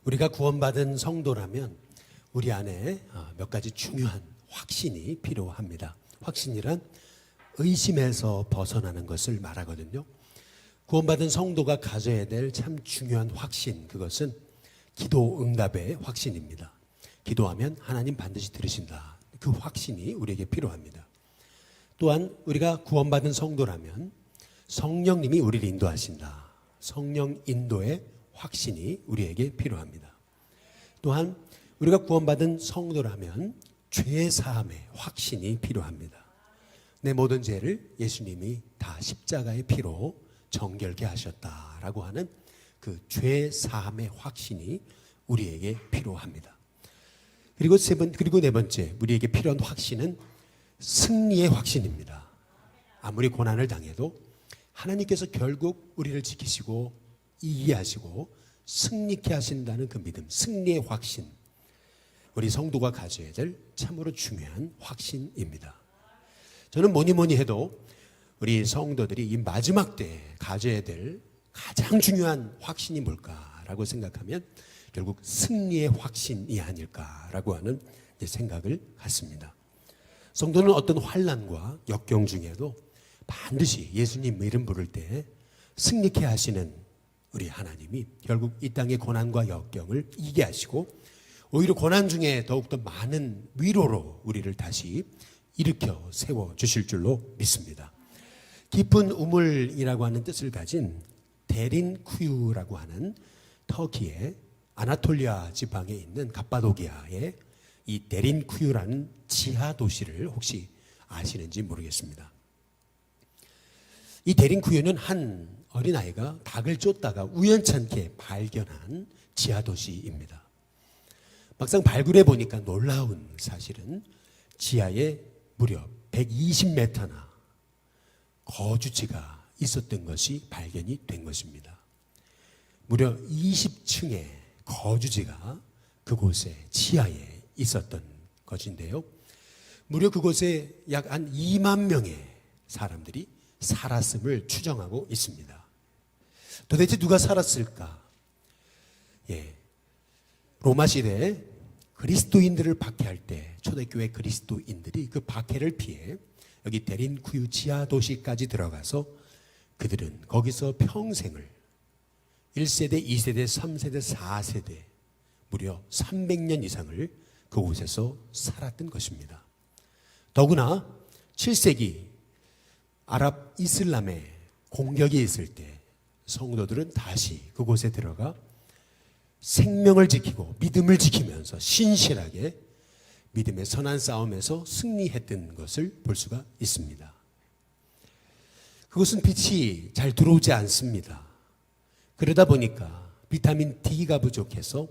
우리가 구원받은 성도라면 우리 안에 몇 가지 중요한 확신이 필요합니다. 확신이란 의심에서 벗어나는 것을 말하거든요. 구원받은 성도가 가져야 될 참 중요한 확신, 그것은 기도 응답의 확신입니다. 기도하면 하나님 반드시 들으신다. 그 확신이 우리에게 필요합니다. 또한 우리가 구원받은 성도라면 성령님이 우리를 인도하신다. 성령 인도의 확신이 우리에게 필요합니다. 또한 우리가 구원받은 성도라면 죄 사함의 확신이 필요합니다. 내 모든 죄를 예수님이 다 십자가의 피로 정결케 하셨다라고 하는 그 죄 사함의 확신이 우리에게 필요합니다. 그리고 네 번째, 우리에게 필요한 확신은 승리의 확신입니다. 아무리 고난을 당해도 하나님께서 결국 우리를 지키시고 이기게 하시고 승리케 하신다는 그 믿음, 승리의 확신, 우리 성도가 가져야 될 참으로 중요한 확신입니다. 저는 뭐니 해도 우리 성도들이 이 마지막 때 가져야 될 가장 중요한 확신이 뭘까라고 생각하면 결국 승리의 확신이 아닐까라고 하는 생각을 갖습니다. 성도는 어떤 환난과 역경 중에도 반드시 예수님 이름 부를 때 승리케 하시는 우리 하나님이 결국 이 땅의 고난과 역경을 이기게 하시고 오히려 고난 중에 더욱더 많은 위로로 우리를 다시 일으켜 세워주실 줄로 믿습니다. 깊은 우물이라고 하는 뜻을 가진 데린쿠유라고 하는 터키의 아나톨리아 지방에 있는 갑바도기아의 이 데린쿠유라는 지하 도시를 혹시 아시는지 모르겠습니다. 이 데린쿠유는 한 어린아이가 닭을 쫓다가 우연찮게 발견한 지하 도시입니다. 막상 발굴해 보니까 놀라운 사실은 지하에 무려 120m나 거주지가 있었던 것이 발견이 된 것입니다. 무려 20층의 거주지가 그곳에 지하에 있었던 것인데요. 무려 그곳에 약 한 2만 명의 사람들이 살았음을 추정하고 있습니다. 도대체 누가 살았을까? 로마 시대에 그리스도인들을 박해할 때 초대교회 그리스도인들이 그 박해를 피해 여기 데린쿠유 지하 도시까지 들어가서 그들은 거기서 평생을 1세대, 2세대, 3세대, 4세대 무려 300년 이상을 그곳에서 살았던 것입니다. 더구나 7세기 아랍 이슬람의 공격이 있을 때 성도들은 다시 그곳에 들어가 생명을 지키고 믿음을 지키면서 신실하게 믿음의 선한 싸움에서 승리했던 것을 볼 수가 있습니다. 그것은 빛이 잘 들어오지 않습니다. 그러다 보니까 비타민 D가 부족해서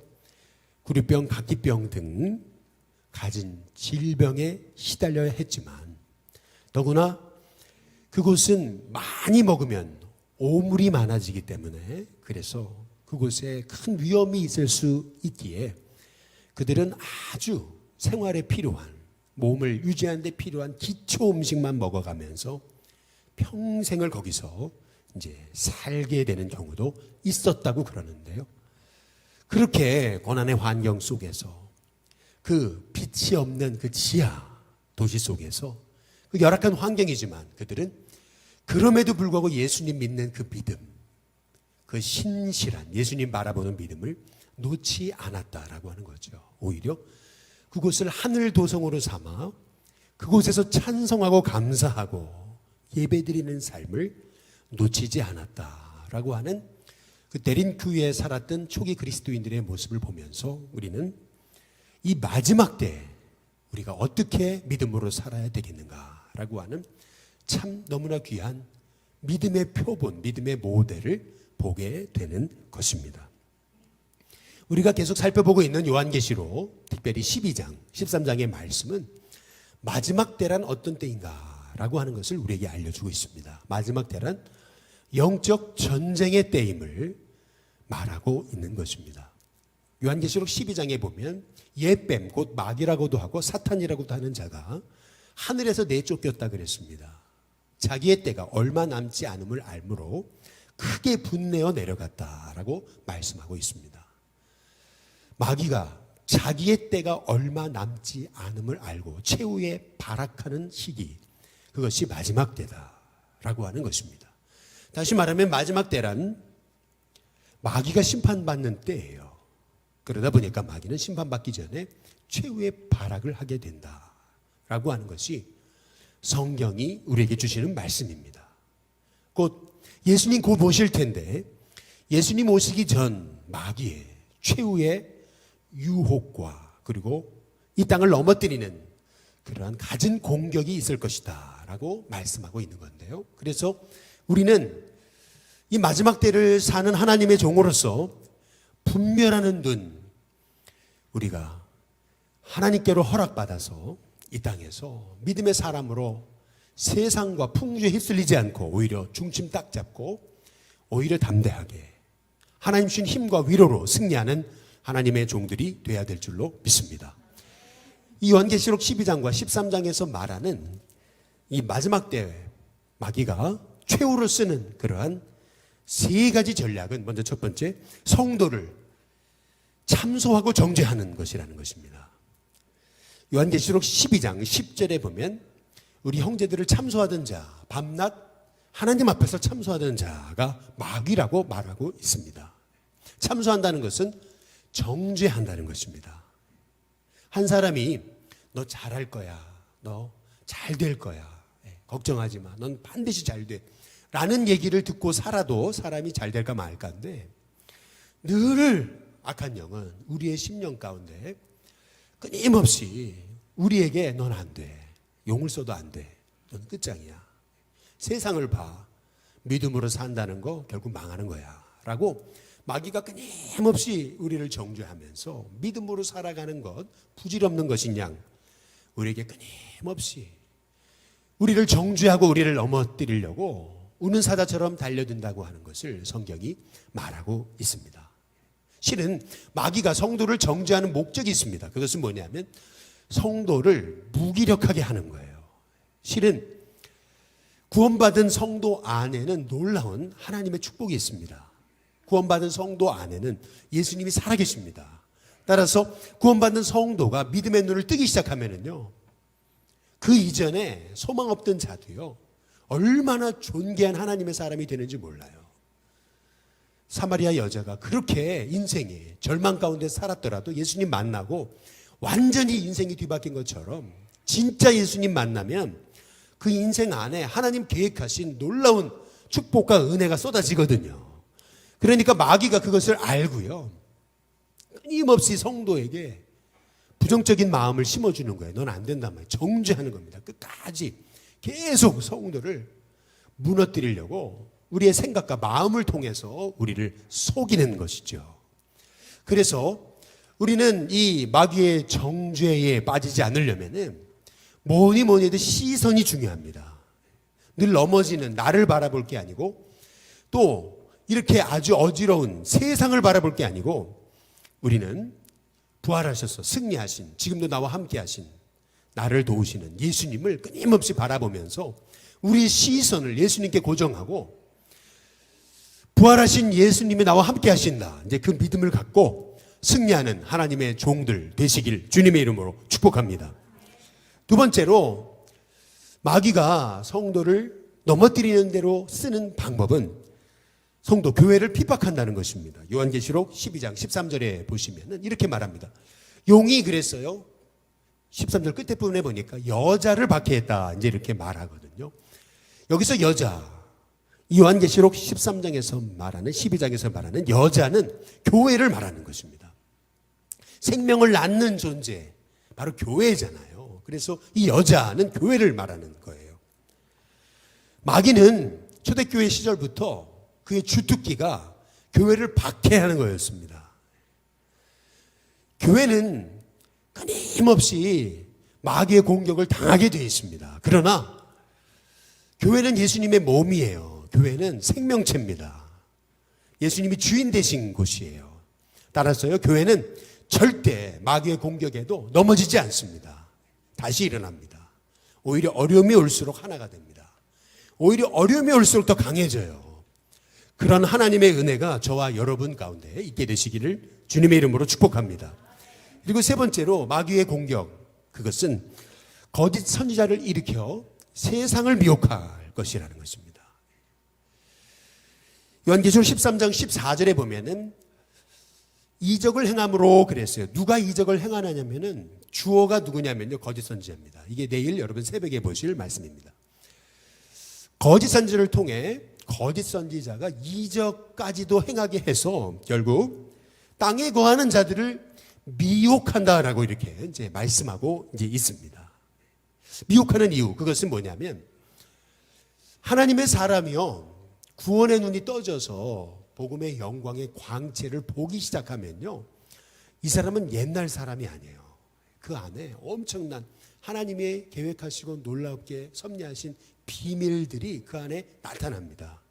구류병, 각기병 등 가진 질병에 시달려야 했지만 더구나 그곳은 많이 먹으면 오물이 많아지기 때문에 그래서 그곳에 큰 위험이 있을 수 있기에 그들은 아주 생활에 필요한 몸을 유지하는 데 필요한 기초 음식만 먹어가면서 평생을 거기서 이제 살게 되는 경우도 있었다고 그러는데요. 그렇게 고난의 환경 속에서 그 빛이 없는 그 지하 도시 속에서 그 열악한 환경이지만 그들은 그럼에도 불구하고 예수님 믿는 그 믿음, 그 신실한 예수님 바라보는 믿음을 놓지 않았다라고 하는 거죠. 오히려 그곳을 하늘 도성으로 삼아 그곳에서 찬송하고 감사하고 예배드리는 삶을 놓치지 않았다라고 하는 그 데린쿠유에 살았던 초기 그리스도인들의 모습을 보면서 우리는 이 마지막 때 우리가 어떻게 믿음으로 살아야 되겠는가라고 하는 참 너무나 귀한 믿음의 표본, 믿음의 모델을 보게 되는 것입니다. 우리가 계속 살펴보고 있는 요한계시록, 특별히 12장, 13장의 말씀은 마지막 때란 어떤 때인가라고 하는 것을 우리에게 알려주고 있습니다. 마지막 때란 영적 전쟁의 때임을 말하고 있는 것입니다. 요한계시록 12장에 보면 옛뱀, 곧 마귀라고도 하고 사탄이라고도 하는 자가 하늘에서 내쫓겼다 그랬습니다. 자기의 때가 얼마 남지 않음을 알므로 크게 분내어 내려갔다라고 말씀하고 있습니다. 마귀가 자기의 때가 얼마 남지 않음을 알고 최후의 발악하는 시기, 그것이 마지막 때다라고 하는 것입니다. 다시 말하면 마지막 때란 마귀가 심판받는 때예요. 그러다 보니까 마귀는 심판받기 전에 최후의 발악을 하게 된다라고 하는 것이 성경이 우리에게 주시는 말씀입니다. 곧 예수님 곧 오실 텐데 예수님 오시기 전 마귀의 최후의 유혹과 그리고 이 땅을 넘어뜨리는 그러한 갖은 공격이 있을 것이다 라고 말씀하고 있는 건데요. 그래서 우리는 이 마지막 때를 사는 하나님의 종으로서 분별하는 눈, 우리가 하나님께로 허락받아서 이 땅에서 믿음의 사람으로 세상과 풍조에 휩쓸리지 않고 오히려 중심 딱 잡고 오히려 담대하게 하나님 주신 힘과 위로로 승리하는 하나님의 종들이 돼야 될 줄로 믿습니다. 이 요한계시록 12장과 13장에서 말하는 이 마지막 때 마귀가 최후로 쓰는 그러한 세 가지 전략은 먼저 첫 번째, 성도를 참소하고 정죄하는 것이라는 것입니다. 요한계시록 12장 10절에 보면 우리 형제들을 참소하던 자, 밤낮 하나님 앞에서 참소하던 자가 마귀라고 말하고 있습니다. 참소한다는 것은 정죄한다는 것입니다. 한 사람이 너 잘할 거야, 너 잘 될 거야, 걱정하지 마, 넌 반드시 잘 돼 라는 얘기를 듣고 살아도 사람이 잘 될까 말까인데 늘 악한 영은 우리의 심령 가운데 끊임없이 우리에게 넌 안 돼, 용을 써도 안 돼, 넌 끝장이야, 세상을 봐, 믿음으로 산다는 거 결국 망하는 거야 라고 마귀가 끊임없이 우리를 정죄하면서 믿음으로 살아가는 것 부질없는 것인 양 우리에게 끊임없이 우리를 정죄하고 우리를 넘어뜨리려고 우는 사자처럼 달려든다고 하는 것을 성경이 말하고 있습니다. 실은 마귀가 성도를 정죄하는 목적이 있습니다. 그것은 뭐냐면 성도를 무기력하게 하는 거예요. 실은 구원받은 성도 안에는 놀라운 하나님의 축복이 있습니다. 구원받은 성도 안에는 예수님이 살아계십니다. 따라서 구원받는 성도가 믿음의 눈을 뜨기 시작하면은요, 그 이전에 소망 없던 자도요, 얼마나 존귀한 하나님의 사람이 되는지 몰라요. 사마리아 여자가 그렇게 인생에 절망 가운데 살았더라도 예수님 만나고 완전히 인생이 뒤바뀐 것처럼 진짜 예수님 만나면 그 인생 안에 하나님 계획하신 놀라운 축복과 은혜가 쏟아지거든요. 그러니까 마귀가 그것을 알고요, 끊임없이 성도에게 부정적인 마음을 심어주는 거예요. 넌 안 된단 말이에요. 정죄하는 겁니다. 끝까지 계속 성도를 무너뜨리려고 우리의 생각과 마음을 통해서 우리를 속이는 것이죠. 그래서 우리는 이 마귀의 정죄에 빠지지 않으려면 뭐니 해도 시선이 중요합니다. 늘 넘어지는 나를 바라볼 게 아니고 또 이렇게 아주 어지러운 세상을 바라볼 게 아니고 우리는 부활하셔서 승리하신, 지금도 나와 함께 하신, 나를 도우시는 예수님을 끊임없이 바라보면서 우리의 시선을 예수님께 고정하고 부활하신 예수님이 나와 함께 하신다, 이제 그 믿음을 갖고 승리하는 하나님의 종들 되시길 주님의 이름으로 축복합니다. 두 번째로 마귀가 성도를 넘어뜨리는 대로 쓰는 방법은 성도 교회를 핍박한다는 것입니다. 요한계시록 12장 13절에 보시면 이렇게 말합니다. 용이 그랬어요. 13절 끝에 부분에 보니까 여자를 박해했다, 이제 이렇게 말하거든요. 여기서 여자, 요한계시록 13장에서 말하는, 12장에서 말하는 여자는 교회를 말하는 것입니다. 생명을 낳는 존재, 바로 교회잖아요. 그래서 이 여자는 교회를 말하는 거예요. 마귀는 초대교회 시절부터 그의 주특기가 교회를 박해하는 거였습니다. 교회는 끊임없이 마귀의 공격을 당하게 되어 있습니다. 그러나 교회는 예수님의 몸이에요. 교회는 생명체입니다. 예수님이 주인 되신 곳이에요. 따라서요, 교회는 절대 마귀의 공격에도 넘어지지 않습니다. 다시 일어납니다. 오히려 어려움이 올수록 하나가 됩니다. 오히려 어려움이 올수록 더 강해져요. 그런 하나님의 은혜가 저와 여러분 가운데 있게 되시기를 주님의 이름으로 축복합니다. 그리고 세 번째로 마귀의 공격, 그것은 거짓 선지자를 일으켜 세상을 미혹할 것이라는 것입니다. 요한계시록 13장 14절에 보면은 이적을 행함으로 그랬어요. 누가 이적을 행하냐면은 주어가 누구냐면요, 거짓 선지자입니다. 이게 내일 여러분 새벽에 보실 말씀입니다. 거짓 선지자를 통해 거짓 선지자가 이적까지도 행하게 해서 결국 땅에 거하는 자들을 미혹한다라고 이렇게 이제 말씀하고 이제 있습니다. 미혹하는 이유, 그것은 뭐냐면 하나님의 사람이요, 구원의 눈이 떠져서 복음의 영광의 광채를 보기 시작하면요, 이 사람은 옛날 사람이 아니에요. 그 안에 엄청난 하나님의 계획하시고 놀랍게 섭리하신 비밀들이 그 안에 나타납니다.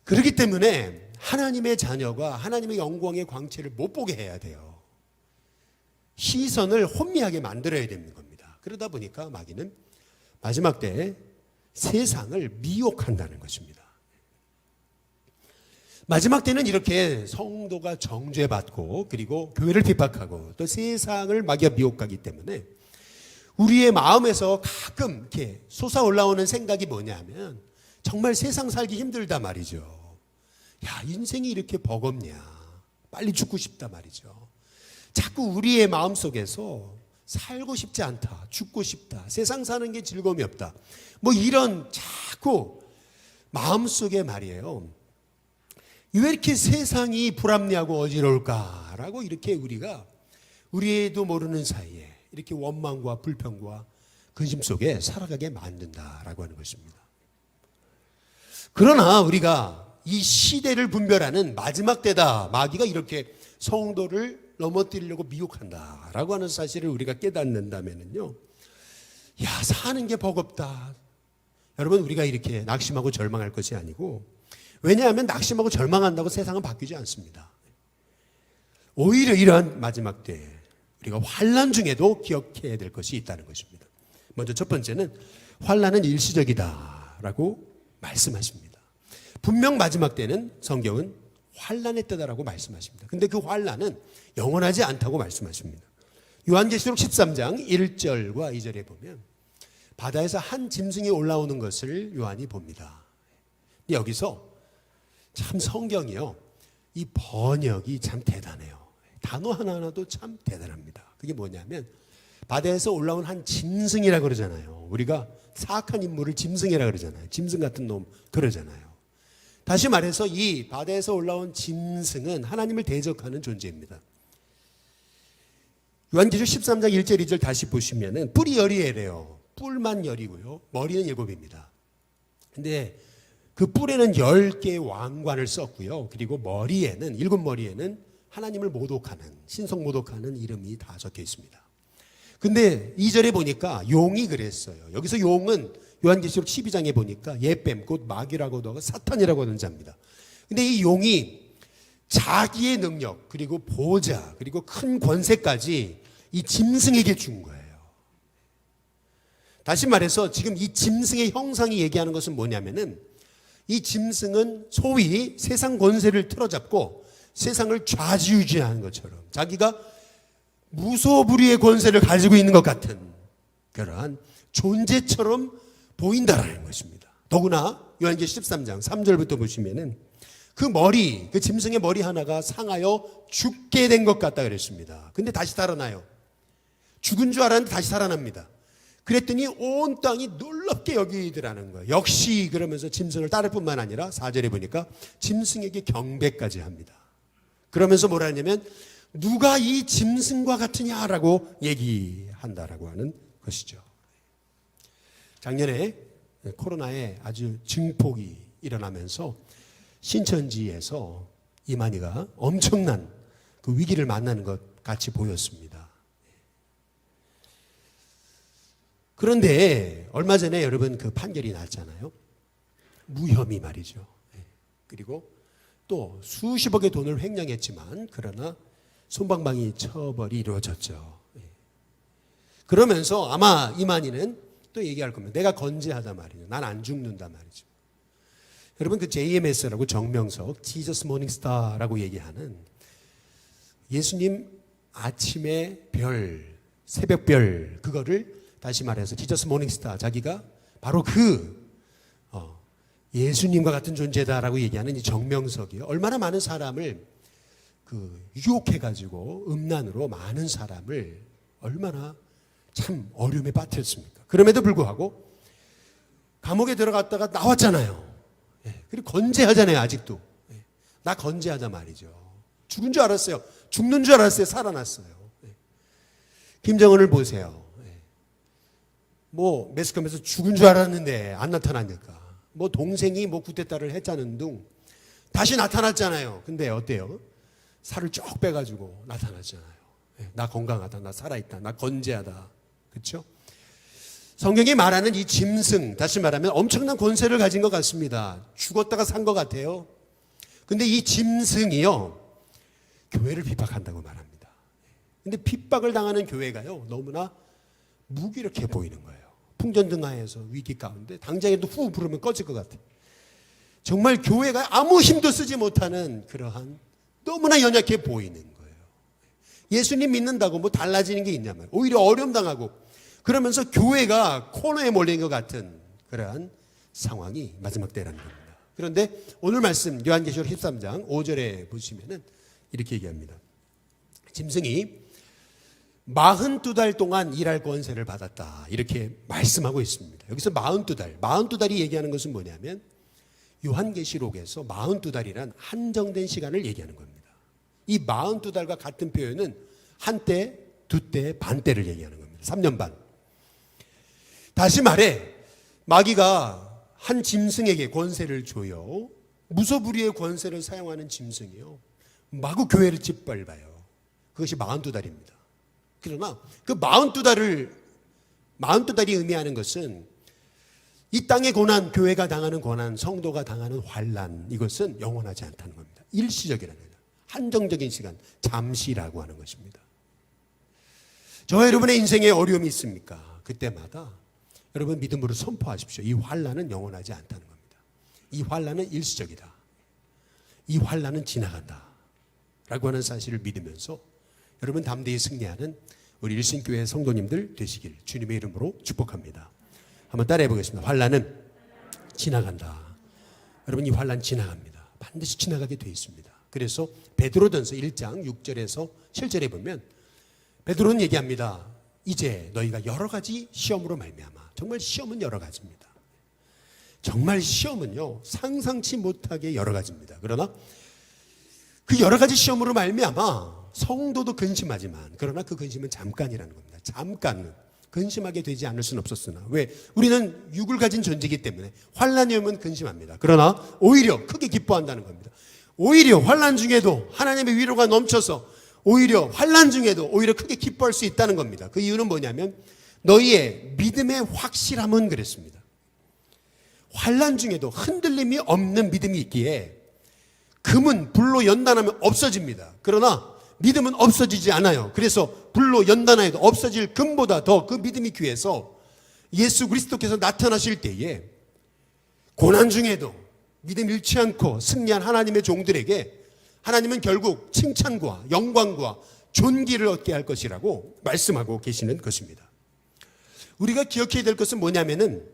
그렇기 때문에 하나님의 자녀가 하나님의 영광의 광채를 못 보게 해야 돼요. 시선을 혼미하게 만들어야 되는 겁니다. 그러다 보니까 마귀는 마지막 때에 세상을 미혹한다는 것입니다. 마지막 때는 이렇게 성도가 정죄받고 그리고 교회를 핍박하고 또 세상을 마귀가 미혹하기 때문에 우리의 마음에서 가끔 이렇게 솟아 올라오는 생각이 뭐냐면 정말 세상 살기 힘들다 말이죠. 야, 인생이 이렇게 버겁냐. 빨리 죽고 싶다 말이죠. 자꾸 우리의 마음속에서 살고 싶지 않다. 죽고 싶다. 세상 사는 게 즐거움이 없다. 뭐 이런 자꾸 마음속에 말이에요. 왜 이렇게 세상이 불합리하고 어지러울까라고 이렇게 우리가 우리도 모르는 사이에 이렇게 원망과 불평과 근심 속에 살아가게 만든다라고 하는 것입니다. 그러나 우리가 이 시대를 분별하는 마지막 때다. 마귀가 이렇게 성도를 넘어뜨리려고 미혹한다라고 하는 사실을 우리가 깨닫는다면요, 야, 사는 게 버겁다. 여러분, 우리가 이렇게 낙심하고 절망할 것이 아니고, 왜냐하면 낙심하고 절망한다고 세상은 바뀌지 않습니다. 오히려 이러한 마지막 때 우리가 환난 중에도 기억해야 될 것이 있다는 것입니다. 먼저 첫 번째는 환난은 일시적이다라고 말씀하십니다. 분명 마지막 때는 성경은 환난의 때다라고 말씀하십니다. 근데 그 환난은 영원하지 않다고 말씀하십니다. 요한계시록 13장 1절과 2절에 보면 바다에서 한 짐승이 올라오는 것을 요한이 봅니다. 여기서 참 성경이요, 이 번역이 참 대단해요. 단어 하나하나도 참 대단합니다. 그게 뭐냐면 바다에서 올라온 한 짐승이라고 그러잖아요. 우리가 사악한 인물을 짐승이라고 그러잖아요. 짐승 같은 놈 그러잖아요. 다시 말해서 이 바다에서 올라온 짐승은 하나님을 대적하는 존재입니다. 요한계시록 13장 1절 2절 다시 보시면은 뿔이 10이래요. 뿔만 10이고요. 머리는 7입니다. 근데 그 뿔에는 10개의 왕관을 썼고요. 그리고 머리에는, 7머리에는 하나님을 모독하는, 신성 모독하는 이름이 다 적혀 있습니다. 근데 2절에 보니까 용이 그랬어요. 여기서 용은 요한계시록 12장에 보니까 예뱀, 곧 마귀라고도 하고 사탄이라고 하는 자입니다. 근데 이 용이 자기의 능력, 그리고 보좌, 그리고 큰 권세까지 이 짐승에게 준 거예요. 다시 말해서 지금 이 짐승의 형상이 얘기하는 것은 뭐냐면은 이 짐승은 소위 세상 권세를 틀어잡고 세상을 좌지우지하는 것처럼 자기가 무소불위의 권세를 가지고 있는 것 같은 그러한 존재처럼 보인다라는 것입니다. 더구나 요한계시록 13장 3절부터 보시면은 그 머리, 그 짐승의 머리 하나가 상하여 죽게 된 것 같다 그랬습니다. 근데 다시 살아나요. 죽은 줄 알았는데 다시 살아납니다. 그랬더니 온 땅이 놀랍게 여기더라는 거예요. 역시 그러면서 짐승을 따를 뿐만 아니라 4절에 보니까 짐승에게 경배까지 합니다. 그러면서 뭐라 하냐면 누가 이 짐승과 같으냐라고 얘기한다라고 하는 것이죠. 작년에 코로나에 아주 증폭이 일어나면서 신천지에서 이만희가 엄청난 그 위기를 만나는 것 같이 보였습니다. 그런데 얼마 전에 여러분 그 판결이 났잖아요. 무혐의 말이죠. 그리고 또 수십억의 돈을 횡령했지만 그러나 솜방망이 처벌이 이루어졌죠. 그러면서 아마 이만희는 또 얘기할 겁니다. 내가 건재하다 말이죠. 난 안 죽는다 말이죠. 여러분 그 JMS라고 정명석, Jesus Morning Star라고 얘기하는 예수님 아침의 별, 새벽별, 그거를 다시 말해서 지저스 모닝스타, 자기가 바로 예수님과 같은 존재다라고 얘기하는 이 정명석이요. 얼마나 많은 사람을 유혹해가지고 음란으로 많은 사람을 얼마나 참 어려움에 빠뜨렸습니까? 그럼에도 불구하고 감옥에 들어갔다가 나왔잖아요. 그리고 건재하잖아요, 아직도. 나 건재하다 말이죠. 죽은 줄 알았어요. 죽는 줄 알았어요. 살아났어요. 김정은을 보세요. 매스컴에서 죽은 줄 알았는데 안 나타나니까. 동생이 쿠데타를 했자는 둥 다시 나타났잖아요. 근데 어때요? 살을 쭉 빼가지고 나타났잖아요. 나 건강하다, 나 살아있다, 나 건재하다. 그렇죠? 성경이 말하는 이 짐승, 다시 말하면 엄청난 권세를 가진 것 같습니다. 죽었다가 산 것 같아요. 근데 이 짐승이요, 교회를 핍박한다고 말합니다. 근데 핍박을 당하는 교회가요, 너무나 무기력해 보이는 거예요. 풍전등하에서 위기 가운데 당장에도 후 부르면 꺼질 것 같아요. 정말 교회가 아무 힘도 쓰지 못하는 그러한 너무나 연약해 보이는 거예요. 예수님 믿는다고 달라지는 게 있냐 말이에요. 오히려 어려움 당하고 그러면서 교회가 코너에 몰린 것 같은 그러한 상황이 마지막 때라는 겁니다. 그런데 오늘 말씀 요한계시록 13장 5절에 보시면은 이렇게 얘기합니다. 짐승이 42달 동안 일할 권세를 받았다. 이렇게 말씀하고 있습니다. 여기서 42달이 얘기하는 것은 뭐냐면 요한계시록에서 42달이란 한정된 시간을 얘기하는 겁니다. 이 42달과 같은 표현은 한때, 두때, 반때를 얘기하는 겁니다. 3년 반. 다시 말해 마귀가 한 짐승에게 권세를 줘요. 무소불위의 권세를 사용하는 짐승이요. 마구 교회를 짓밟아요. 그것이 42달입니다. 그러나 그 42달이 의미하는 것은 이 땅의 고난, 교회가 당하는 고난, 성도가 당하는 환난, 이것은 영원하지 않다는 겁니다. 일시적이라는 거예요. 한정적인 시간, 잠시라고 하는 것입니다. 저와 여러분의 인생에 어려움이 있습니까? 그때마다 여러분 믿음으로 선포하십시오. 이 환난은 영원하지 않다는 겁니다. 이 환난은 일시적이다. 이 환난은 지나간다. 라고 하는 사실을 믿으면서 여러분 담대히 승리하는 우리 일신교회 성도님들 되시길 주님의 이름으로 축복합니다. 한번 따라해 보겠습니다. 환난은 지나간다. 여러분 이 환난 지나갑니다. 반드시 지나가게 되어 있습니다. 그래서 베드로전서 1장 6절에서 7절에 보면 베드로는 얘기합니다. 이제 너희가 여러 가지 시험으로 말미암아. 정말 시험은 여러 가지입니다. 정말 시험은요 상상치 못하게 여러 가지입니다. 그러나 그 여러 가지 시험으로 말미암아 성도도 근심하지만 그러나 그 근심은 잠깐이라는 겁니다. 잠깐은 근심하게 되지 않을 수는 없었으나 왜? 우리는 육을 가진 존재이기 때문에 환난이 오면 근심합니다. 그러나 오히려 크게 기뻐한다는 겁니다. 오히려 환난 중에도 하나님의 위로가 넘쳐서 오히려 환난 중에도 오히려 크게 기뻐할 수 있다는 겁니다. 그 이유는 뭐냐면 너희의 믿음의 확실함은 그랬습니다. 환난 중에도 흔들림이 없는 믿음이 있기에 금은 불로 연단하면 없어집니다. 그러나 믿음은 없어지지 않아요. 그래서 불로 연단하여도 없어질 금보다 더 그 믿음이 귀해서 예수 그리스도께서 나타나실 때에 고난 중에도 믿음 잃지 않고 승리한 하나님의 종들에게 하나님은 결국 칭찬과 영광과 존귀를 얻게 할 것이라고 말씀하고 계시는 것입니다. 우리가 기억해야 될 것은 뭐냐면은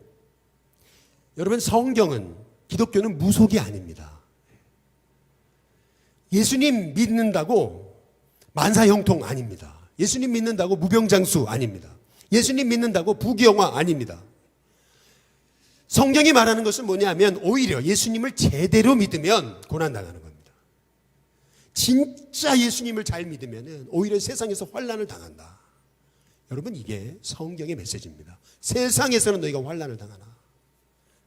여러분 성경은 기독교는 무속이 아닙니다. 예수님 믿는다고 만사형통 아닙니다. 예수님 믿는다고 무병장수 아닙니다. 예수님 믿는다고 부귀영화 아닙니다. 성경이 말하는 것은 뭐냐면 오히려 예수님을 제대로 믿으면 고난당하는 겁니다. 진짜 예수님을 잘 믿으면 오히려 세상에서 환난을 당한다. 여러분 이게 성경의 메시지입니다. 세상에서는 너희가 환난을 당하나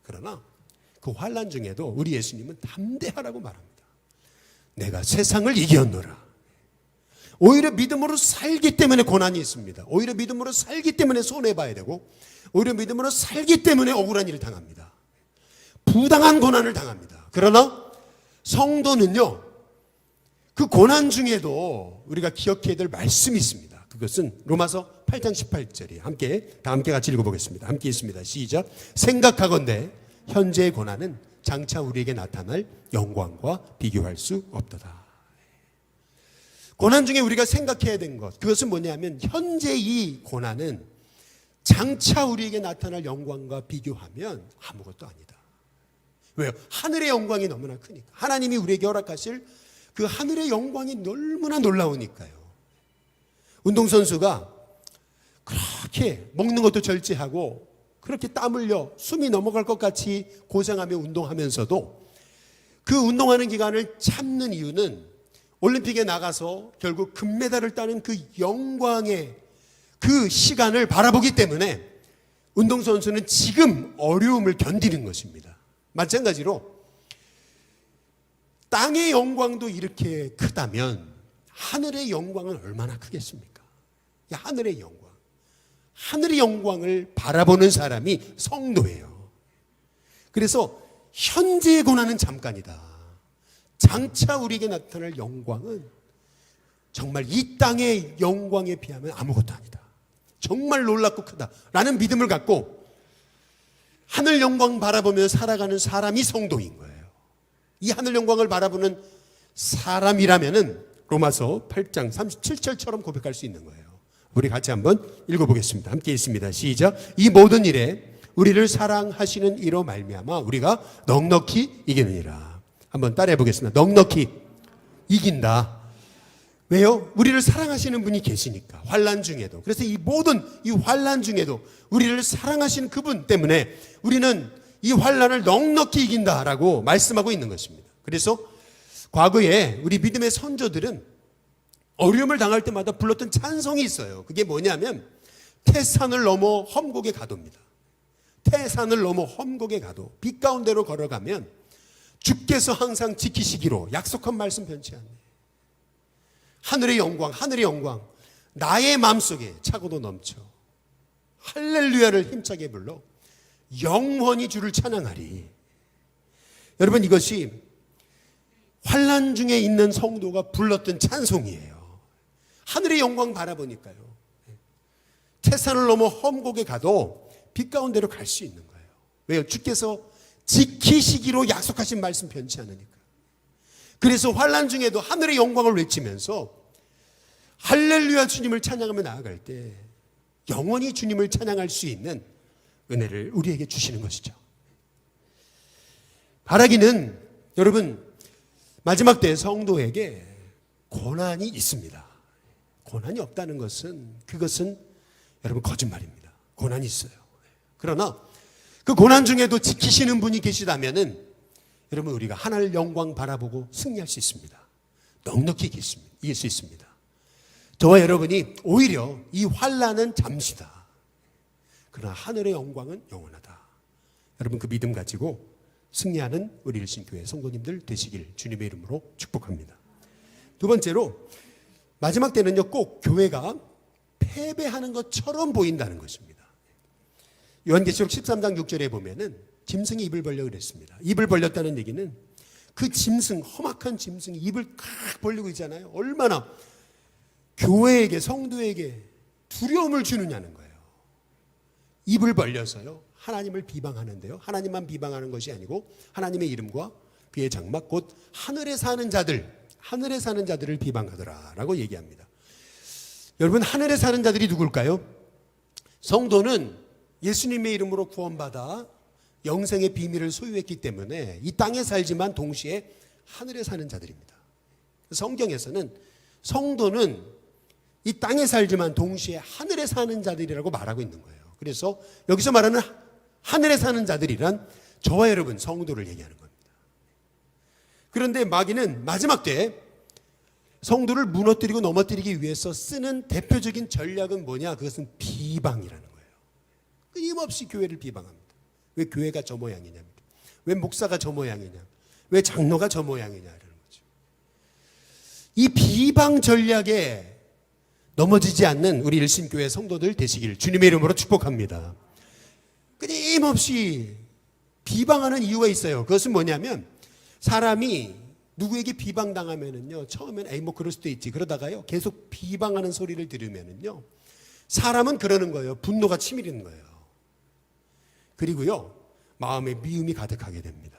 그러나 그 환난 중에도 우리 예수님은 담대하라고 말합니다. 내가 세상을 이겼노라. 오히려 믿음으로 살기 때문에 고난이 있습니다. 오히려 믿음으로 살기 때문에 손해봐야 되고 오히려 믿음으로 살기 때문에 억울한 일을 당합니다. 부당한 고난을 당합니다. 그러나 성도는요 그 고난 중에도 우리가 기억해야 될 말씀이 있습니다. 그것은 로마서 8장 18절이 다 함께 같이 읽어보겠습니다. 함께 있습니다. 시작. 생각하건대 현재의 고난은 장차 우리에게 나타날 영광과 비교할 수 없도다. 고난 중에 우리가 생각해야 되는 것, 그것은 뭐냐면 현재 이 고난은 장차 우리에게 나타날 영광과 비교하면 아무것도 아니다. 왜요? 하늘의 영광이 너무나 크니까. 하나님이 우리에게 허락하실 그 하늘의 영광이 너무나 놀라우니까요. 운동선수가 그렇게 먹는 것도 절제하고 그렇게 땀 흘려 숨이 넘어갈 것 같이 고생하며 운동하면서도 그 운동하는 기간을 참는 이유는 올림픽에 나가서 결국 금메달을 따는 그 영광의 그 시간을 바라보기 때문에 운동선수는 지금 어려움을 견디는 것입니다. 마찬가지로 땅의 영광도 이렇게 크다면 하늘의 영광은 얼마나 크겠습니까? 하늘의 영광. 하늘의 영광을 바라보는 사람이 성도예요. 그래서 현재의 고난은 잠깐이다. 장차 우리에게 나타날 영광은 정말 이 땅의 영광에 비하면 아무것도 아니다. 정말 놀랍고 크다라는 믿음을 갖고 하늘 영광 바라보며 살아가는 사람이 성도인 거예요. 이 하늘 영광을 바라보는 사람이라면은 로마서 8장 37절처럼 고백할 수 있는 거예요. 우리 같이 한번 읽어보겠습니다. 함께 읽습니다. 시작. 이 모든 일에 우리를 사랑하시는 이로 말미암아 우리가 넉넉히 이기느니라. 한번 따라해 보겠습니다. 넉넉히 이긴다. 왜요? 우리를 사랑하시는 분이 계시니까. 환난 중에도. 그래서 이 모든 이 환난 중에도 우리를 사랑하시는 그분 때문에 우리는 이 환난을 넉넉히 이긴다라고 말씀하고 있는 것입니다. 그래서 과거에 우리 믿음의 선조들은 어려움을 당할 때마다 불렀던 찬송이 있어요. 그게 뭐냐면 태산을 넘어 험곡에 가도입니다. 태산을 넘어 험곡에 가도 빛 가운데로 걸어가면 주께서 항상 지키시기로 약속한 말씀 변치 않네. 하늘의 영광, 하늘의 영광, 나의 마음속에 차고도 넘쳐 할렐루야를 힘차게 불러 영원히 주를 찬양하리. 여러분, 이것이 환난 중에 있는 성도가 불렀던 찬송이에요. 하늘의 영광 바라보니까요, 태산을 넘어 험곡에 가도 빛 가운데로 갈 수 있는 거예요. 왜요? 주께서 지키시기로 약속하신 말씀 변치 않으니까. 그래서 환난 중에도 하늘의 영광을 외치면서 할렐루야 주님을 찬양하며 나아갈 때 영원히 주님을 찬양할 수 있는 은혜를 우리에게 주시는 것이죠. 바라기는 여러분 마지막 때 성도에게 고난이 있습니다. 고난이 없다는 것은 그것은 여러분 거짓말입니다. 고난이 있어요. 그러나 그 고난 중에도 지키시는 분이 계시다면은 여러분 우리가 하늘 영광 바라보고 승리할 수 있습니다. 넉넉히 이길 수 있습니다. 저와 여러분이 오히려 이 환난은 잠시다. 그러나 하늘의 영광은 영원하다. 여러분 그 믿음 가지고 승리하는 우리 일신교회 성도님들 되시길 주님의 이름으로 축복합니다. 두 번째로 마지막 때는요 꼭 교회가 패배하는 것처럼 보인다는 것입니다. 요한계시록 13장 6절에 보면은 짐승이 입을 벌려 그랬습니다. 입을 벌렸다는 얘기는 그 짐승, 험악한 짐승이 입을 칵 벌리고 있잖아요. 얼마나 교회에게, 성도에게 두려움을 주느냐는 거예요. 입을 벌려서요 하나님을 비방하는데요, 하나님만 비방하는 것이 아니고 하나님의 이름과 그의 장막 곧 하늘에 사는 자들을 비방하더라라고 얘기합니다. 여러분 하늘에 사는 자들이 누굴까요? 성도는 예수님의 이름으로 구원받아 영생의 비밀을 소유했기 때문에 이 땅에 살지만 동시에 하늘에 사는 자들입니다. 성경에서는 성도는 이 땅에 살지만 동시에 하늘에 사는 자들이라고 말하고 있는 거예요. 그래서 여기서 말하는 하늘에 사는 자들이란 저와 여러분 성도를 얘기하는 겁니다. 그런데 마귀는 마지막 때에 성도를 무너뜨리고 넘어뜨리기 위해서 쓰는 대표적인 전략은 뭐냐? 그것은 비방이라는 거예요. 끊임없이 교회를 비방합니다. 왜 교회가 저 모양이냐? 왜 목사가 저 모양이냐? 왜 장로가 저 모양이냐? 이러는 거죠. 이 비방 전략에 넘어지지 않는 우리 일신교회 성도들 되시길 주님의 이름으로 축복합니다. 끊임없이 비방하는 이유가 있어요. 그것은 뭐냐면 사람이 누구에게 비방당하면은요 처음엔 에이 뭐 그럴 수도 있지 그러다가요 계속 비방하는 소리를 들으면은요 사람은 그러는 거예요. 분노가 치밀는 거예요. 그리고요 마음에 미움이 가득하게 됩니다.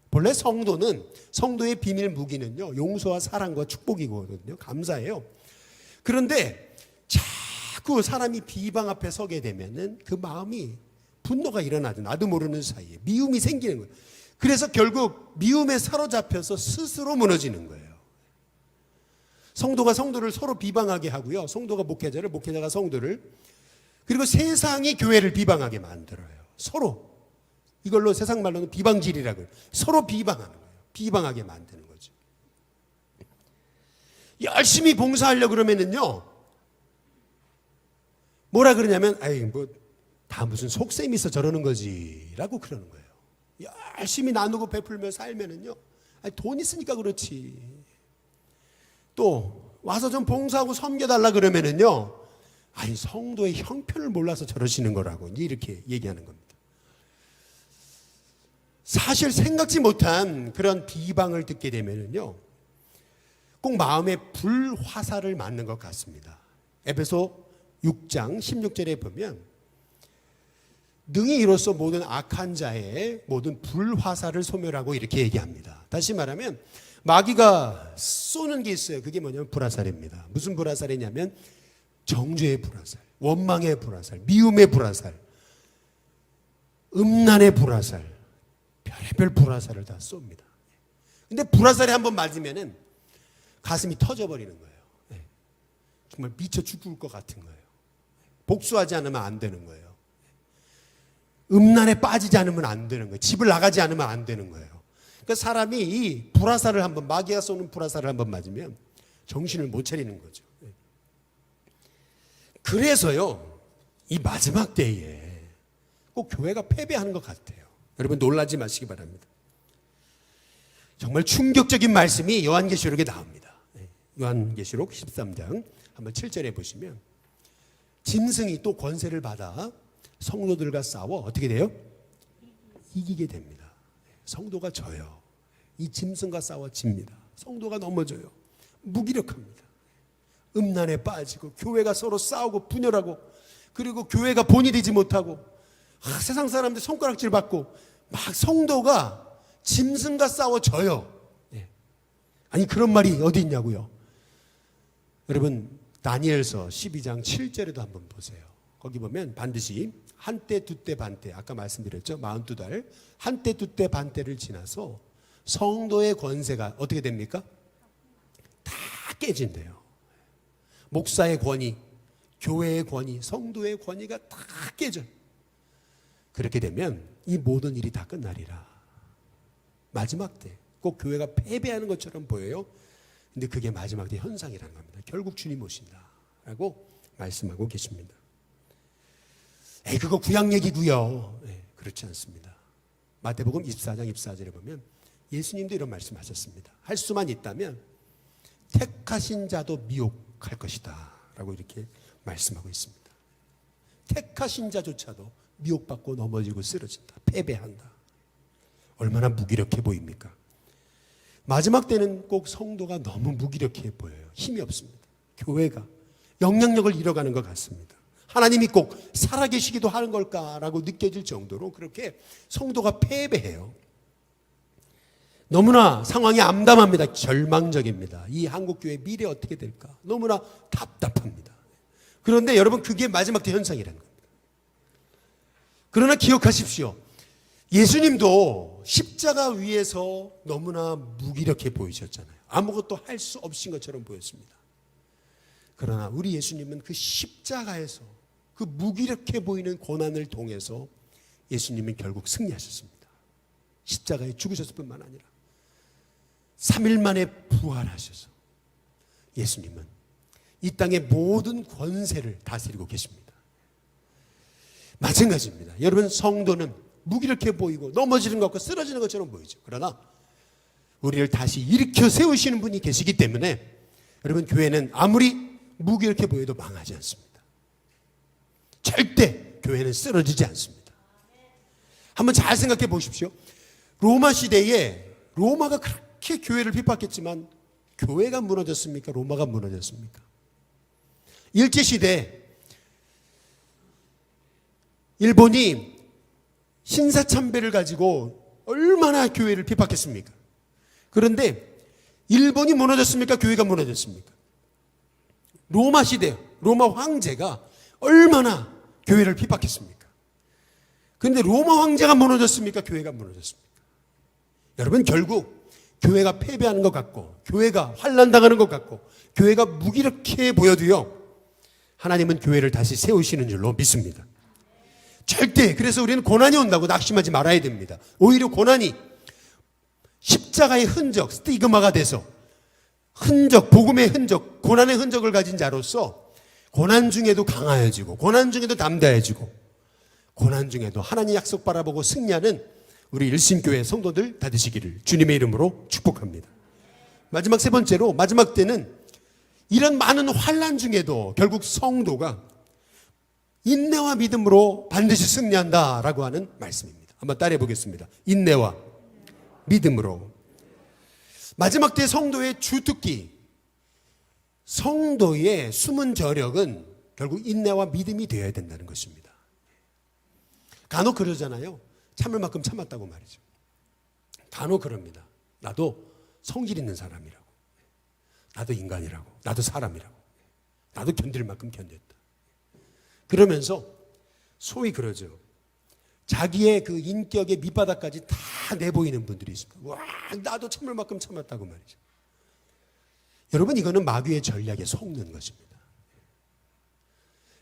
본래 성도의 비밀 무기는요, 용서와 사랑과 축복이거든요. 감사해요. 그런데 자꾸 사람이 비방 앞에 서게 되면은 그 마음이 분노가 일어나죠. 나도 모르는 사이에 미움이 생기는 거예요. 그래서 결국 미움에 사로잡혀서 스스로 무너지는 거예요. 성도가 성도를 서로 비방하게 하고요. 성도가 목회자를, 목회자가 성도를, 그리고 세상이 교회를 비방하게 만들어요. 서로. 이걸로 세상 말로는 비방질이라고 해요. 서로 비방하는 거예요. 비방하게 만드는 거죠. 열심히 봉사하려고 그러면은요, 뭐라 그러냐면, 아이, 다 무슨 속셈이 있어 저러는 거지 라고 그러는 거예요. 열심히 나누고 베풀며 살면은요, 아니, 돈 있으니까 그렇지. 또 와서 좀 봉사하고 섬겨달라 그러면은요, 아니, 성도의 형편을 몰라서 저러시는 거라고 이렇게 얘기하는 겁니다. 사실 생각지 못한 그런 비방을 듣게 되면은요, 꼭 마음에 불화살을 맞는 것 같습니다. 에베소 6장 16절에 보면 능히 이로써 모든 악한 자의 모든 불화살을 소멸하고 이렇게 얘기합니다. 다시 말하면 마귀가 쏘는 게 있어요. 그게 뭐냐면 불화살입니다. 무슨 불화살이냐면 정죄의 불화살, 원망의 불화살, 미움의 불화살, 음란의 불화살, 별의별 불화살을 다 쏩니다. 근데 불화살에 한번 맞으면은 가슴이 터져버리는 거예요. 정말 미쳐 죽을 것 같은 거예요. 복수하지 않으면 안 되는 거예요. 음란에 빠지지 않으면 안 되는 거예요. 집을 나가지 않으면 안 되는 거예요. 그러니까 사람이 이 불화살을 한번, 마귀가 쏘는 불화살을 한번 맞으면 정신을 못 차리는 거죠. 그래서요, 이 마지막 때에 꼭 교회가 패배하는 것 같아요. 여러분 놀라지 마시기 바랍니다. 정말 충격적인 말씀이 요한계시록에 나옵니다. 요한계시록 13장 한번 7절에 보시면 짐승이 또 권세를 받아 성도들과 싸워 어떻게 돼요? 이기게 됩니다. 성도가 져요. 이 짐승과 싸워 집니다. 성도가 넘어져요. 무기력합니다. 음란에 빠지고 교회가 서로 싸우고 분열하고, 그리고 교회가 본이 되지 못하고, 세상 사람들 손가락질 받고, 막 성도가 짐승과 싸워져요. 아니, 그런 말이 어디 있냐고요. 여러분 다니엘서 12장 7절에도 한번 보세요. 거기 보면 반드시 한때 두때 반때, 아까 말씀드렸죠, 42달 한때 두때 반때를 지나서 성도의 권세가 어떻게 됩니까? 다 깨진대요. 목사의 권위, 교회의 권위, 성도의 권위가 다 깨져요. 그렇게 되면 이 모든 일이 다 끝나리라. 마지막 때 꼭 교회가 패배하는 것처럼 보여요. 근데 그게 마지막 때 현상이라는 겁니다. 결국 주님 오신다라고 말씀하고 계십니다. 그거 구약 얘기고요. 그렇지 않습니다. 마태복음 24장 24절에 보면 예수님도 이런 말씀하셨습니다. 할 수만 있다면 택하신 자도 미혹할 것이다 라고 이렇게 말씀하고 있습니다. 택하신 자조차도 미혹받고 넘어지고 쓰러진다, 패배한다. 얼마나 무기력해 보입니까? 마지막 때는 꼭 성도가 너무 무기력해 보여요. 힘이 없습니다. 교회가 영향력을 잃어가는 것 같습니다. 하나님이 꼭 살아계시기도 하는 걸까라고 느껴질 정도로 그렇게 성도가 패배해요. 너무나 상황이 암담합니다. 절망적입니다. 이 한국교회 미래 어떻게 될까? 너무나 답답합니다. 그런데 여러분, 그게 마지막 때 현상이라는 겁니다. 그러나 기억하십시오. 예수님도 십자가 위에서 너무나 무기력해 보이셨잖아요. 아무것도 할 수 없인 것처럼 보였습니다. 그러나 우리 예수님은 그 십자가에서 그 무기력해 보이는 고난을 통해서 예수님은 결국 승리하셨습니다. 십자가에 죽으셨을 뿐만 아니라 3일 만에 부활하셔서 예수님은 이 땅의 모든 권세를 다스리고 계십니다. 마찬가지입니다. 여러분, 성도는 무기력해 보이고 넘어지는 것 같고 쓰러지는 것처럼 보이죠. 그러나 우리를 다시 일으켜 세우시는 분이 계시기 때문에 여러분, 교회는 아무리 무기력해 보여도 망하지 않습니다. 절대 교회는 쓰러지지 않습니다. 한번 잘 생각해 보십시오. 로마 시대에 로마가 그렇게 교회를 핍박했지만 교회가 무너졌습니까? 로마가 무너졌습니까? 일제시대 일본이 신사참배를 가지고 얼마나 교회를 핍박했습니까? 그런데 일본이 무너졌습니까? 교회가 무너졌습니까? 로마 시대, 로마 황제가 얼마나 교회를 핍박했습니까? 그런데 로마 황제가 무너졌습니까? 교회가 무너졌습니까? 여러분, 결국 교회가 패배하는 것 같고, 교회가 환난당하는 것 같고, 교회가 무기력해 보여도요, 하나님은 교회를 다시 세우시는 줄로 믿습니다. 절대, 그래서 우리는 고난이 온다고 낙심하지 말아야 됩니다. 오히려 고난이 십자가의 흔적, 스티그마가 돼서 흔적, 복음의 흔적, 고난의 흔적을 가진 자로서 고난 중에도 강하여지고, 고난 중에도 담대해지고, 고난 중에도 하나님 약속 바라보고 승리하는 우리 일심교회 성도들 다 되시기를 주님의 이름으로 축복합니다. 마지막 세 번째로, 마지막 때는 이런 많은 환난 중에도 결국 성도가 인내와 믿음으로 반드시 승리한다라고 하는 말씀입니다. 한번 따라해 보겠습니다. 인내와 믿음으로. 마지막 때 성도의 주특기, 성도의 숨은 저력은 결국 인내와 믿음이 되어야 된다는 것입니다. 간혹 그러잖아요. 참을 만큼 참았다고 말이죠. 간혹 그럽니다. 나도 성질 있는 사람이라고, 나도 인간이라고, 나도 사람이라고, 나도 견딜 만큼 견뎠다. 그러면서 소위 그러죠. 자기의 그 인격의 밑바닥까지 다 내보이는 분들이 있습니다. 와, 나도 참을 만큼 참았다고 말이죠. 여러분, 이거는 마귀의 전략에 속는 것입니다.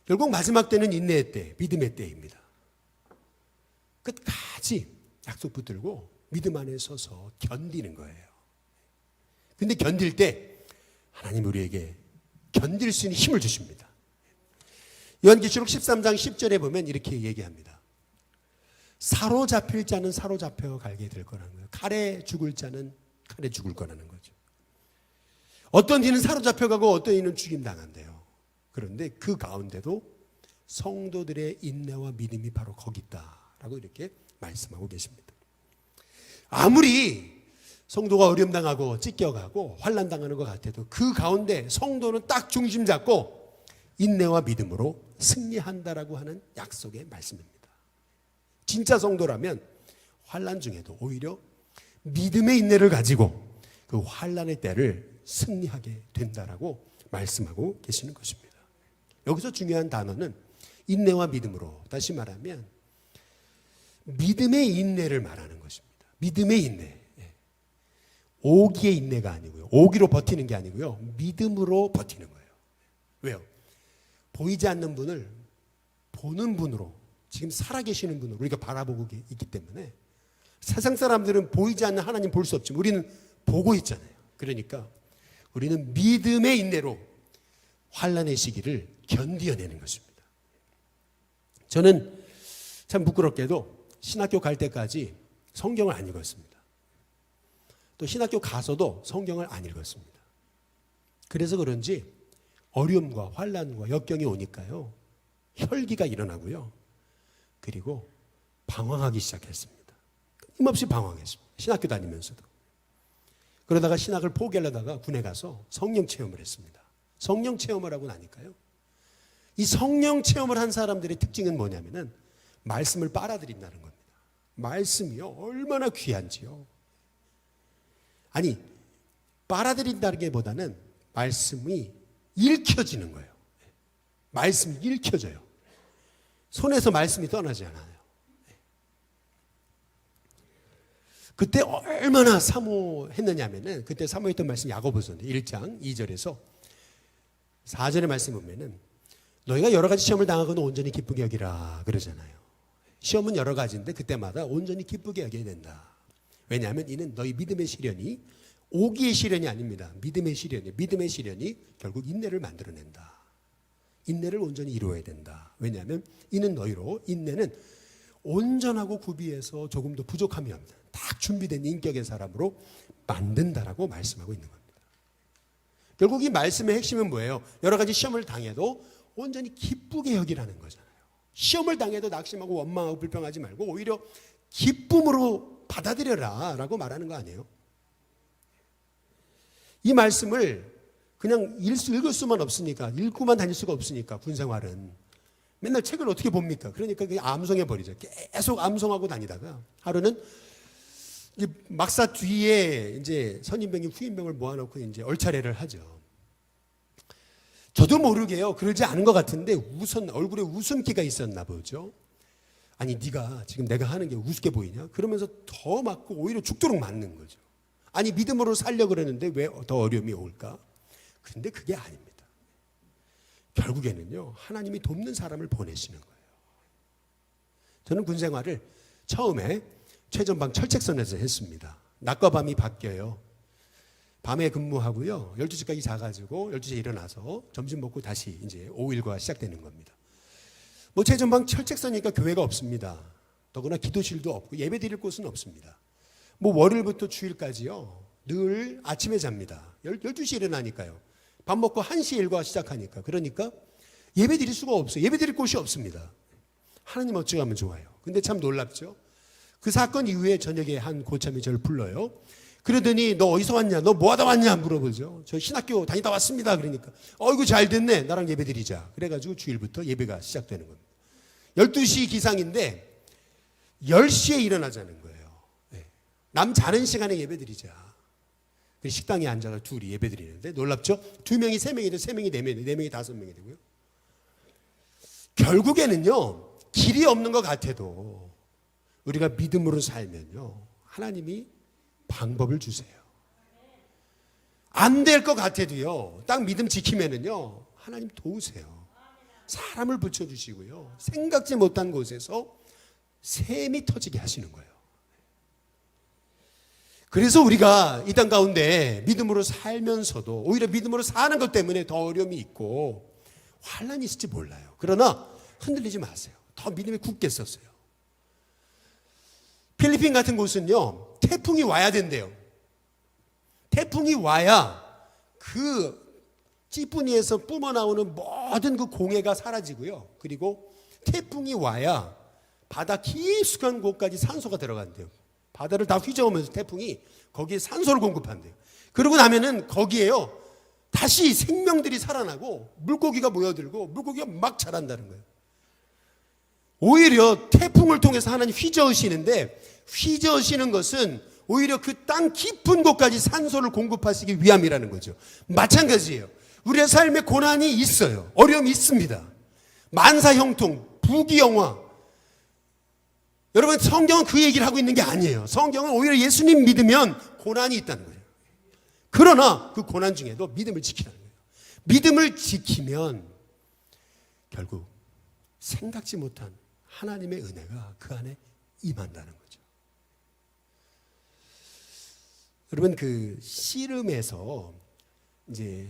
결국 마지막 때는 인내의 때, 믿음의 때입니다. 끝까지 약속 붙들고 믿음 안에 서서 견디는 거예요. 근데 견딜 때 하나님 우리에게 견딜 수 있는 힘을 주십니다. 요한계시록 13장 10절에 보면 이렇게 얘기합니다. 사로잡힐 자는 사로잡혀 갈게 될 거라는 거예요. 칼에 죽을 자는 칼에 죽을 거라는 거죠. 어떤 이는 사로잡혀 가고 어떤 이는 죽임당한대요. 그런데 그 가운데도 성도들의 인내와 믿음이 바로 거기 있다라고 이렇게 말씀하고 계십니다. 아무리 성도가 어려움당하고 찢겨가고 환난당하는 것 같아도 그 가운데 성도는 딱 중심 잡고 인내와 믿음으로 승리한다라고 하는 약속의 말씀입니다. 진짜 성도라면 환난 중에도 오히려 믿음의 인내를 가지고 그 환난의 때를 승리하게 된다라고 말씀하고 계시는 것입니다. 여기서 중요한 단어는 인내와 믿음으로, 다시 말하면 믿음의 인내를 말하는 것입니다. 믿음의 인내. 오기의 인내가 아니고요. 오기로 버티는 게 아니고요. 믿음으로 버티는 거예요. 왜요? 보이지 않는 분을 보는 분으로, 지금 살아계시는 분으로 우리가 바라보고 있기 때문에 세상 사람들은 보이지 않는 하나님 볼 수 없지만 우리는 보고 있잖아요. 그러니까 우리는 믿음의 인내로 환난의 시기를 견디어내는 것입니다. 저는 참 부끄럽게도 신학교 갈 때까지 성경을 안 읽었습니다. 또 신학교 가서도 성경을 안 읽었습니다. 그래서 그런지 어려움과 환난과 역경이 오니까요, 혈기가 일어나고요, 그리고 방황하기 시작했습니다. 끊임없이 방황했습니다. 신학교 다니면서도. 그러다가 신학을 포기하려다가 군에 가서 성령 체험을 했습니다. 성령 체험을 하고 나니까요, 이 성령 체험을 한 사람들의 특징은 뭐냐면은 말씀을 빨아들인다는 겁니다. 말씀이요, 얼마나 귀한지요. 아니, 빨아들인다는 게 보다는 말씀이 읽혀지는 거예요. 말씀이 읽혀져요. 손에서 말씀이 떠나지 않아요. 그때 얼마나 사모했느냐면은, 그때 사모했던 말씀이 야고보서인데 1장 2절에서 4절의 말씀 보면은 너희가 여러 가지 시험을 당하거든 온전히 기쁘게 여기라 그러잖아요. 시험은 여러 가지인데 그때마다 온전히 기쁘게 여겨야 된다. 왜냐하면 이는 너희 믿음의 시련이 오기의 시련이 아닙니다. 믿음의 시련이, 믿음의 시련이 결국 인내를 만들어낸다. 인내를 온전히 이루어야 된다. 왜냐하면 이는 너희로, 인내는 온전하고 구비해서 조금도 부족함이 없는 딱 준비된 인격의 사람으로 만든다라고 말씀하고 있는 겁니다. 결국 이 말씀의 핵심은 뭐예요? 여러 가지 시험을 당해도 온전히 기쁘게 여기라는 거잖아요. 시험을 당해도 낙심하고 원망하고 불평하지 말고 오히려 기쁨으로 받아들여라 라고 말하는 거 아니에요? 이 말씀을 그냥 읽을 수만 없으니까, 읽고만 다닐 수가 없으니까, 군생활은 맨날 책을 어떻게 봅니까? 그러니까 그게 암송해 버리죠. 계속 암송하고 다니다가 하루는 이제 막사 뒤에 이제 선임병이 후임병을 모아놓고 이제 얼차례를 하죠. 저도 모르게요. 그러지 않은 것 같은데 얼굴에 웃음기가 있었나 보죠. 아니 네가 지금 내가 하는 게 우습게 보이냐? 그러면서 더 맞고 오히려 죽도록 맞는 거죠. 아니 믿음으로 살려 그러는데 왜 더 어려움이 올까? 그런데 그게 아닙니다. 결국에는요 하나님이 돕는 사람을 보내시는 거예요. 저는 군 생활을 처음에 최전방 철책선에서 했습니다. 낮과 밤이 바뀌어요. 밤에 근무하고요. 12시까지 자가지고 12시에 일어나서 점심 먹고 다시 이제 5일과 시작되는 겁니다. 뭐 최전방 철책선이니까 교회가 없습니다. 더구나 기도실도 없고 예배 드릴 곳은 없습니다. 뭐 월요일부터 주일까지요. 늘 아침에 잡니다. 12시에 일어나니까요. 밥 먹고 1시에 일과 시작하니까. 그러니까 예배 드릴 수가 없어요. 예배 드릴 곳이 없습니다. 하나님 어찌 하면 좋아요. 근데 참 놀랍죠. 그 사건 이후에 저녁에 한 고참이 저를 불러요. 그러더니 너 어디서 왔냐? 너 뭐 하다 왔냐? 물어보죠. 저 신학교 다니다 왔습니다. 그러니까 어이구 잘 됐네. 나랑 예배 드리자. 그래가지고 주일부터 예배가 시작되는 겁니다. 12시 기상인데 10시에 일어나자는 거예요. 네. 남 자는 시간에 예배 드리자. 식당에 앉아서 둘이 예배 드리는데 놀랍죠? 2명이 3명이 돼, 3명이 4명이 돼, 4명이 5명이 되고요. 결국에는요 길이 없는 것 같아도 우리가 믿음으로 살면요 하나님이 방법을 주세요. 안 될 것 같아도요 딱 믿음 지키면은요 하나님 도우세요. 사람을 붙여주시고요 생각지 못한 곳에서 샘이 터지게 하시는 거예요. 그래서 우리가 이 땅 가운데 믿음으로 살면서도 오히려 믿음으로 사는 것 때문에 더 어려움이 있고 환난이 있을지 몰라요. 그러나 흔들리지 마세요. 더 믿음이 굳게 섰어요. 필리핀 같은 곳은요 태풍이 와야 된대요. 태풍이 와야 그 찌뿌니에서 뿜어나오는 모든 그 공해가 사라지고요. 그리고 태풍이 와야 바다 깊숙한 곳까지 산소가 들어간대요. 바다를 다 휘저으면서 태풍이 거기에 산소를 공급한대요. 그러고 나면은 거기에요 다시 생명들이 살아나고 물고기가 모여들고 물고기가 막 자란다는 거예요. 오히려 태풍을 통해서 하나님 휘저으시는데 휘저으시는 것은 오히려 그 땅 깊은 곳까지 산소를 공급하시기 위함이라는 거죠. 마찬가지예요. 우리의 삶에 고난이 있어요. 어려움이 있습니다. 만사형통, 부귀영화. 여러분 성경은 그 얘기를 하고 있는 게 아니에요. 성경은 오히려 예수님 믿으면 고난이 있다는 거예요. 그러나 그 고난 중에도 믿음을 지키라는 거예요. 믿음을 지키면 결국 생각지 못한 하나님의 은혜가 그 안에 임한다는 거죠. 여러분 그 씨름에서 이제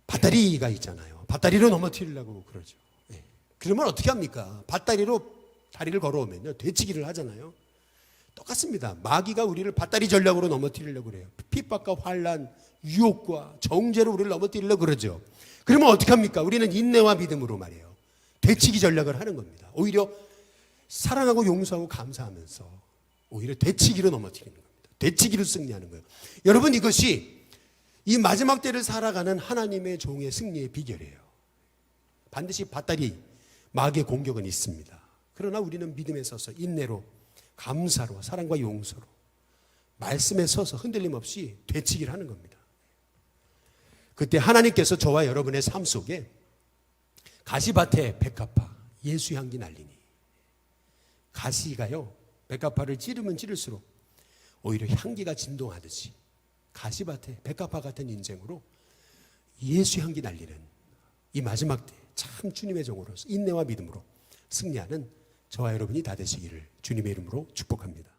밧다리가 있잖아요. 밧다리로 넘어뜨리려고 그러죠. 네. 그러면 어떻게 합니까? 밧다리로 다리를 걸어오면요 되치기를 하잖아요. 똑같습니다. 마귀가 우리를 밧다리 전략으로 넘어뜨리려고 그래요. 핍박과 환난, 유혹과 정죄로 우리를 넘어뜨리려고 그러죠. 그러면 어떻게 합니까? 우리는 인내와 믿음으로 말이에요. 되치기 전략을 하는 겁니다. 오히려 사랑하고 용서하고 감사하면서 오히려 되치기로 넘어뜨리는 겁니다. 되치기로 승리하는 거예요. 여러분 이것이 이 마지막 때를 살아가는 하나님의 종의 승리의 비결이에요. 반드시 밧다리, 마귀의 공격은 있습니다. 그러나 우리는 믿음에 서서 인내로 감사로 사랑과 용서로 말씀에 서서 흔들림 없이 되치기를 하는 겁니다. 그때 하나님께서 저와 여러분의 삶 속에 가시밭에 백합화 예수 향기 날리니 가시가요 백합화를 찌르면 찌를수록 오히려 향기가 진동하듯이 가시밭에 백합화 같은 인생으로 예수 향기 날리는 이 마지막 때 참 주님의 종으로서 인내와 믿음으로 승리하는 저와 여러분이 다 되시기를 주님의 이름으로 축복합니다.